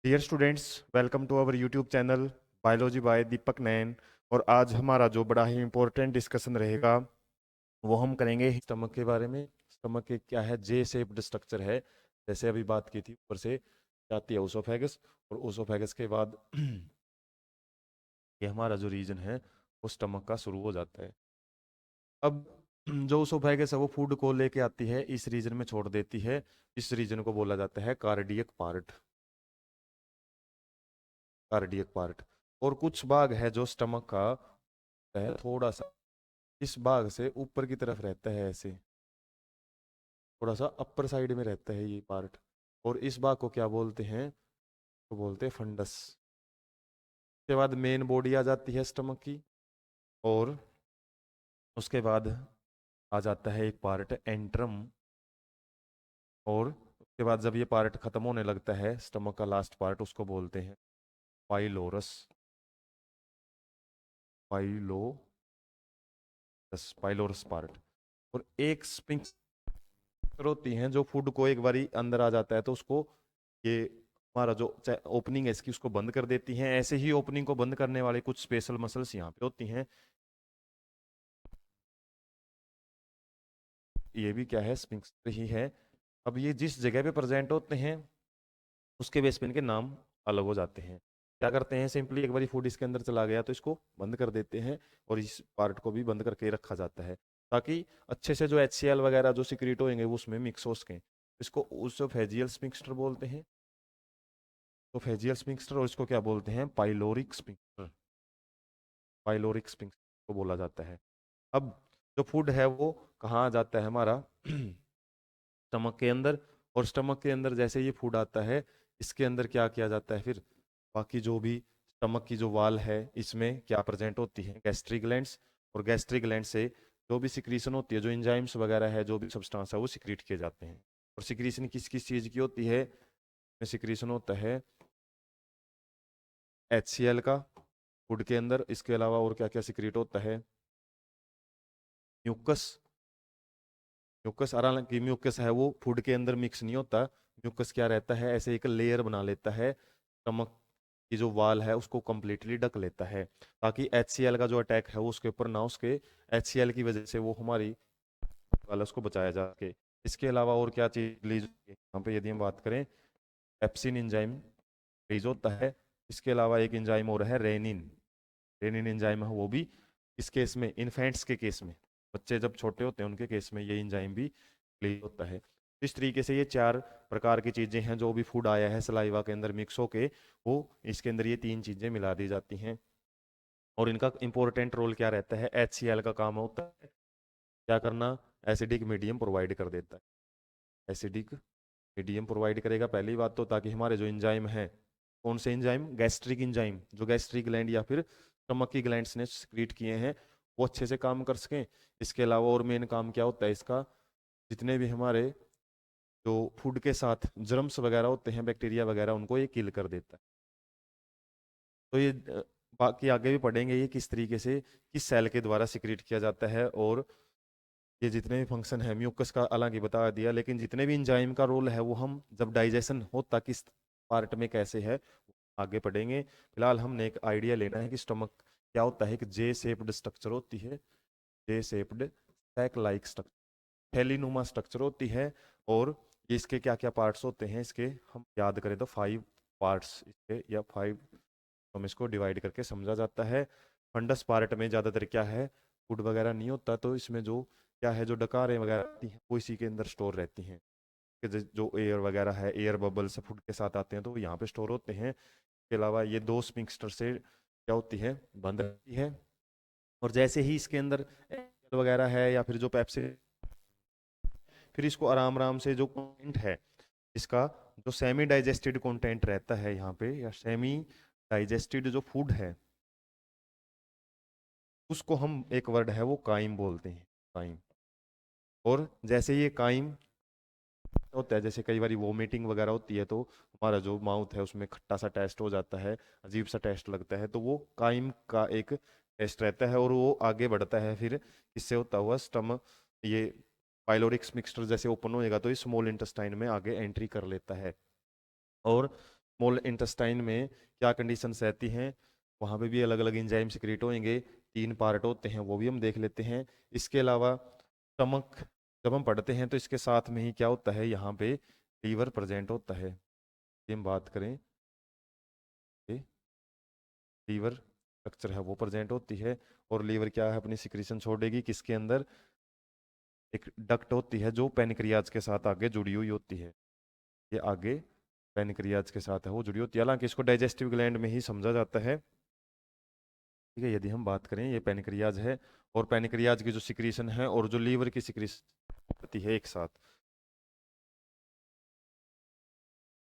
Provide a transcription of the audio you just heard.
Dear students, welcome to our YouTube channel biology by Deepak Nain. और आज हमारा जो बड़ा ही इम्पोर्टेंट डिस्कशन रहेगा वो हम करेंगे स्टमक के बारे में। स्टमक के क्या है, जे शेप्ड स्ट्रक्चर है। जैसे अभी बात की थी, ऊपर से जाती है ओसोफेगस, और ओसोफेगस के बाद ये हमारा जो रीजन है वो स्टमक का शुरू हो जाता है। अब जो ओसोफेगस है वो फूड को लेके आती है, इस रीजन में छोड़ देती है। इस रीजन को बोला जाता है कार्डियक पार्ट। Cardiac part. और कुछ भाग है जो स्टमक का है, थोड़ा सा इस भाग से ऊपर की तरफ रहता है, ऐसे थोड़ा सा अपर साइड में रहता है ये पार्ट। और इस भाग को क्या बोलते हैं? तो बोलते हैं फंडस। उसके बाद मेन बॉडी आ जाती है स्टमक की, और उसके बाद आ जाता है एक पार्ट एंट्रम। और उसके बाद जब ये पार्ट खत्म होने लगता है, स्टमक का लास्ट पार्ट, उसको बोलते हैं पाइलोरस। पाइलोरस। Pylorus part. और एक स्पिंक्टर होती हैं जो फूड को एक बारी अंदर आ जाता है तो उसको, ये हमारा जो ओपनिंग है इसकी, उसको बंद कर देती हैं। ऐसे ही ओपनिंग को बंद करने वाले कुछ स्पेशल मसल्स यहाँ पे होती हैं। ये भी क्या है, स्पिंक्टर ही है। अब ये जिस जगह पे प्रेजेंट होते हैं उसके बेस पे इनके नाम अलग हो जाते हैं। क्या करते हैं, सिंपली एक बारी फूड इसके अंदर चला गया तो इसको बंद कर देते हैं, और इस पार्ट को भी बंद करके रखा जाता है ताकि अच्छे से जो HCl वगैरह जो सिक्रीट होंगे वो उसमें मिक्स हो सकें। इसको उसोफेजियल स्फिंक्टर बोलते हैं। तो फेजियल स्फिंक्टर, और इसको क्या बोलते हैं, पाइलोरिक स्फिंक्टर। पाइलोरिक स्फिंक्टर को बोला जाता है। अब जो फूड है वो कहाँ आ जाता है हमारा स्टमक के अंदर। और स्टमक के अंदर जैसे ये फूड आता है, इसके अंदर क्या किया जाता है फिर, बाकी जो भी स्टमक की जो वाल है इसमें क्या प्रेजेंट होती है, गैस्ट्रिक ग्लैंड्स। और गैस्ट्रिक ग्लैंड से जो भी सिक्रीशन होती है, जो इंजाइम्स वगैरह है, जो भी सब्सटेंस है वो सिक्रीट किए जाते हैं। और सिक्रीशन किस किस चीज़ की होती है? सिक्रीशन होता है HCl का फूड के अंदर। इसके अलावा और क्या क्या सिक्रीट होता है? म्यूकस। म्यूकस, हालांकि म्यूकस है वो फूड के अंदर मिक्स नहीं होता। म्यूकस क्या रहता है, ऐसे एक लेयर बना लेता है, स्टमक की जो वाल है उसको कंप्लीटली ढक लेता है, ताकि HCl का जो अटैक है वो उसके ऊपर ना, उसके HCl की वजह से वो हमारी वाल उसको बचाया जा सके। इसके अलावा और क्या चीज रिलीज होती है यहाँ पे, यदि हम बात करें, पेप्सिन एंजाइम रिलीज होता है। इसके अलावा एक एंजाइम और है रेनिन। रेनिन एंजाइम है वो भी इस केस में, इन्फेंट्स के केस में, बच्चे जब छोटे होते हैं उनके केस में ये एंजाइम भी रिलीज होता है। इस तरीके से ये चार प्रकार की चीजें हैं, जो भी फूड आया है सलाइवा के अंदर मिक्स होके, वो इसके अंदर ये तीन चीजें मिला दी जाती हैं। और इनका इंपॉर्टेंट रोल क्या रहता है, HCl का काम होता है क्या करना, एसिडिक मीडियम प्रोवाइड कर देता है। एसिडिक मीडियम प्रोवाइड करेगा पहली बात तो, ताकि हमारे जो इंजाइम है, कौन से इंजाइम, गैस्ट्रिक इंजाइम, जो गैस्ट्रिक ग्लैंड या फिर स्टमक की ग्लैंड्स ने सिक्रीट किए हैं, वो अच्छे से काम कर सकें। इसके अलावा और मेन काम क्या होता है इसका, जितने भी हमारे जो फूड के साथ जर्म्स वगैरह होते हैं, बैक्टीरिया वगैरह, उनको ये किल कर देता है। तो ये बाकी आगे भी पढ़ेंगे ये किस तरीके से, किस सेल के द्वारा सिक्रीट किया जाता है। और ये जितने भी फंक्शन है म्यूकस का अलग ही बता दिया, लेकिन जितने भी इंजाइम का रोल है वो हम जब डाइजेशन होता किस पार्ट में कैसे है आगे पढ़ेंगे। फिलहाल हमने एक आइडिया लेना है कि स्टमक क्या होता है, कि जे शेप्ड स्ट्रक्चर होती है, J shaped sac like structure, थैलीनुमा स्ट्रक्चर होती है। और इसके क्या क्या पार्ट्स होते हैं, इसके हम याद करें तो 5 पार्ट्स इसके, या 5 हम इसको डिवाइड करके समझा जाता है। फंडस पार्ट में ज़्यादातर क्या है, फूड वगैरह नहीं होता, तो इसमें जो क्या है, जो डकारें वगैरह आती हैं वो इसी के अंदर स्टोर रहती हैं। कि जो एयर वगैरह है, एयर बबल्स फूड के साथ आते हैं तो वो यहाँ पे स्टोर होते हैं। इसके अलावा ये दो स्पिंक्टर से क्या होती है, बंद रहती है। और जैसे ही इसके अंदर वगैरह है या फिर जो पेप्सी, फिर इसको आराम आराम से जो कंटेंट है इसका, जो सेमी डाइजेस्टेड कंटेंट रहता है यहाँ पे, या सेमी डाइजेस्टेड जो फूड है, उसको हम, एक वर्ड है वो काइम बोलते हैं, काइम। और जैसे ये काइम होता है, जैसे कई बार वोमिटिंग वगैरह होती है तो हमारा जो माउथ है उसमें खट्टा सा टेस्ट हो जाता है, अजीब सा टेस्ट लगता है, तो वो काइम का एक टेस्ट रहता है, और वो आगे बढ़ता है फिर इससे होता हुआ स्टमक, ये पाइलोरिक्स मिक्सचर जैसे ओपन होएगा तो ये स्मॉल इंटेस्टाइन में आगे एंट्री कर लेता है। और स्मॉल इंटेस्टाइन में क्या कंडीशंस रहती हैं, वहाँ पे भी अलग अलग एंजाइम सिक्रीट होंगे, 3 पार्ट होते हैं, वो भी हम देख लेते हैं। इसके अलावा स्टमक जब हम पढ़ते हैं तो इसके साथ में ही क्या होता है, यहाँ पे लीवर प्रेजेंट होता है। ये हम बात करें, लीवर स्ट्रक्चर है वो प्रेजेंट होती है। और लीवर क्या है, अपनी सिक्रीशन छोड़ेगी किसके अंदर, एक डक्ट होती है जो पेनक्रियाज के साथ आगे जुड़ी हुई होती है। ये आगे पेनक्रियाज के साथ है वो जुड़ी होती है, हालांकि इसको डाइजेस्टिव ग्लैंड में ही समझा जाता है। ठीक है, यदि हम बात करें ये पेनक्रियाज है, और पेनक्रियाज की जो सिक्रीशन है और जो लीवर की सिक्रीशन होती है एक साथ,